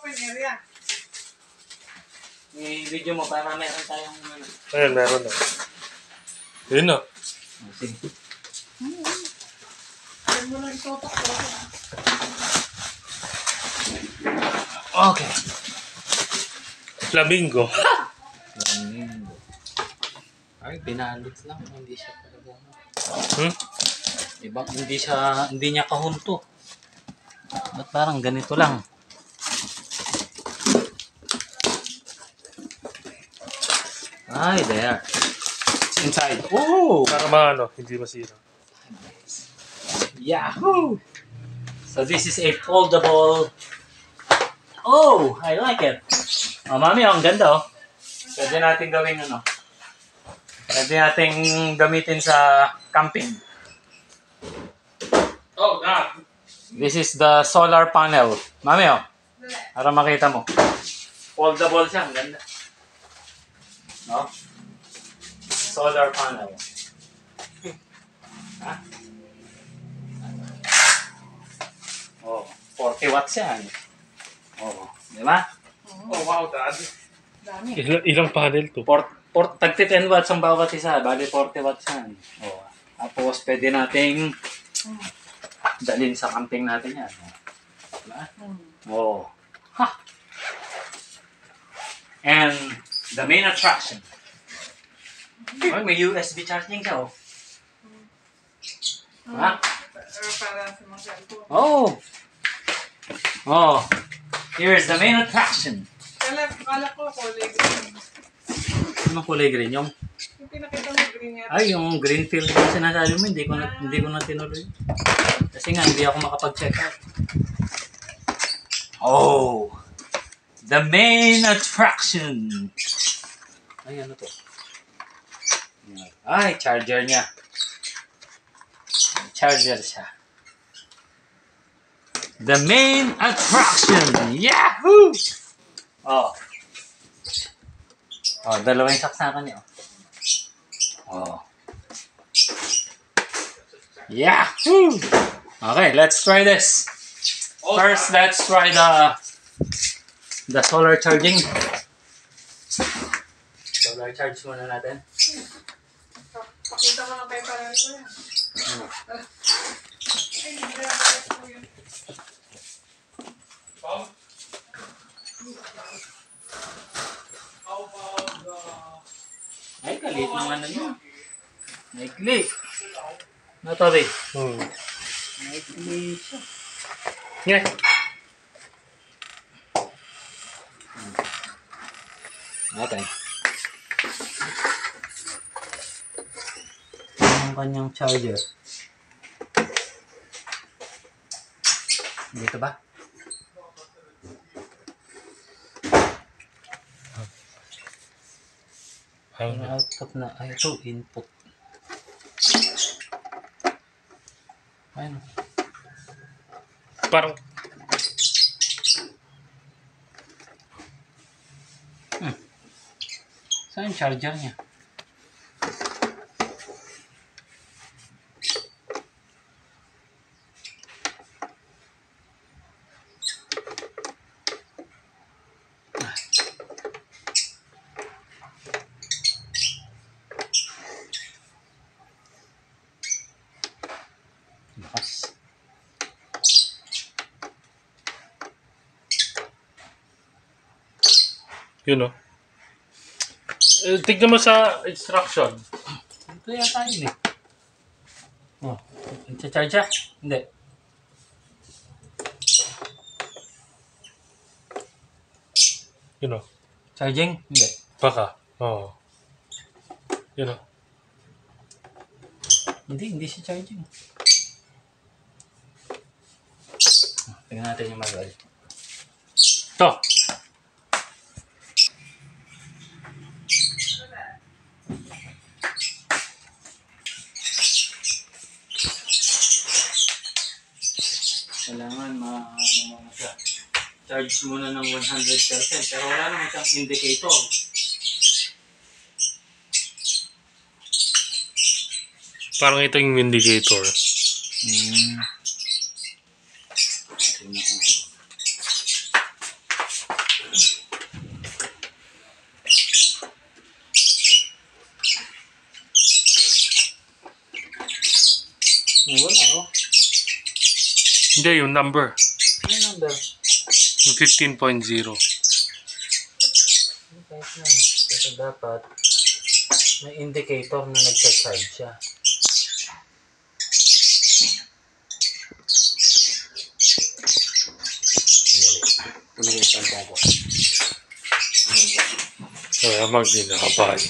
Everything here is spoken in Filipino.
open area. I-video mo para meron tayong ano. Ayan, meron na. Yun na. Sige. Alam mo lang ito. Okay. Flamingo. Flamingo. Ay, binalot lang. Hindi siya talaga. Diba? Hindi niya kahunto. Ba't parang ganito lang? Ay, there. It's inside. Oh! Para maano, hindi masira. Yahoo! So this is a foldable. Oh, I like it. Oh, mami, ang ganda oh. Pwede natin gawing ano. Pwede natin gamitin sa camping. Oh, ah. This is the solar panel. Mami oh. Para makita mo. Foldable siya, ang ganda. No? Solar panel. Ha? Oh, 40 watts yan. Oh, di ba? Oh, wow, Dad. Dami. Ilang panel to? Tagti 10 watts ang bawat isa. Bali 40 watts yan. Oh. Tapos pwede nating dalhin sa camping natin yan. Diba? Oh. Ha! And the main attraction. Oh, may USB charging siya oh. Ha? Para sa mga cellphone. Oh! Oh! Here's the main attraction. Kala ko kulay green. Anong kulay green? Yung Pinakita mo green yan. Ay, yung green field yung sinasabi mo, hindi ko na tinuloy. Kasi nga, hindi ako makapag-check out. Oh! The main attraction! Ay, ano to? Ay, charger niya. Charger siya. The main attraction! Yahoo! Oh. Oh, dalawang saksakan niya. Oh. Yahoo! Okay, let's try this. First, let's try the solar charging. Solar charge muna natin. Pakita mo lang kayo para ito yan. Ay, hindi na po yun. Ay, kalit naman na yun. Naikli. Natabi. Naikli siya. Yeah. Okay. Ang kanyang charger. Dito ba? Output na. Ay, ito. Input. Ayun. Parang, Saan yung charger niya? Lakas. yun o. Tignan mo sa instruction. Ito yata yun eh. Oh, charge siya? Hindi. Yun o. Charging? Hindi. Baka. Oo. Yun o. Hindi siya charging. Tingnan natin yung manual. Ito. Kailangan ano mo siya. Charge muna ng 100% pero wala naman siyang indicator. Parang ito yung indicator. Wala, oh. Hindi, yung number. Ano number? Yung 15.0. Kahit na. Kasi dapat may indicator na nagsa-charge siya. Kaya mag-dinakabay.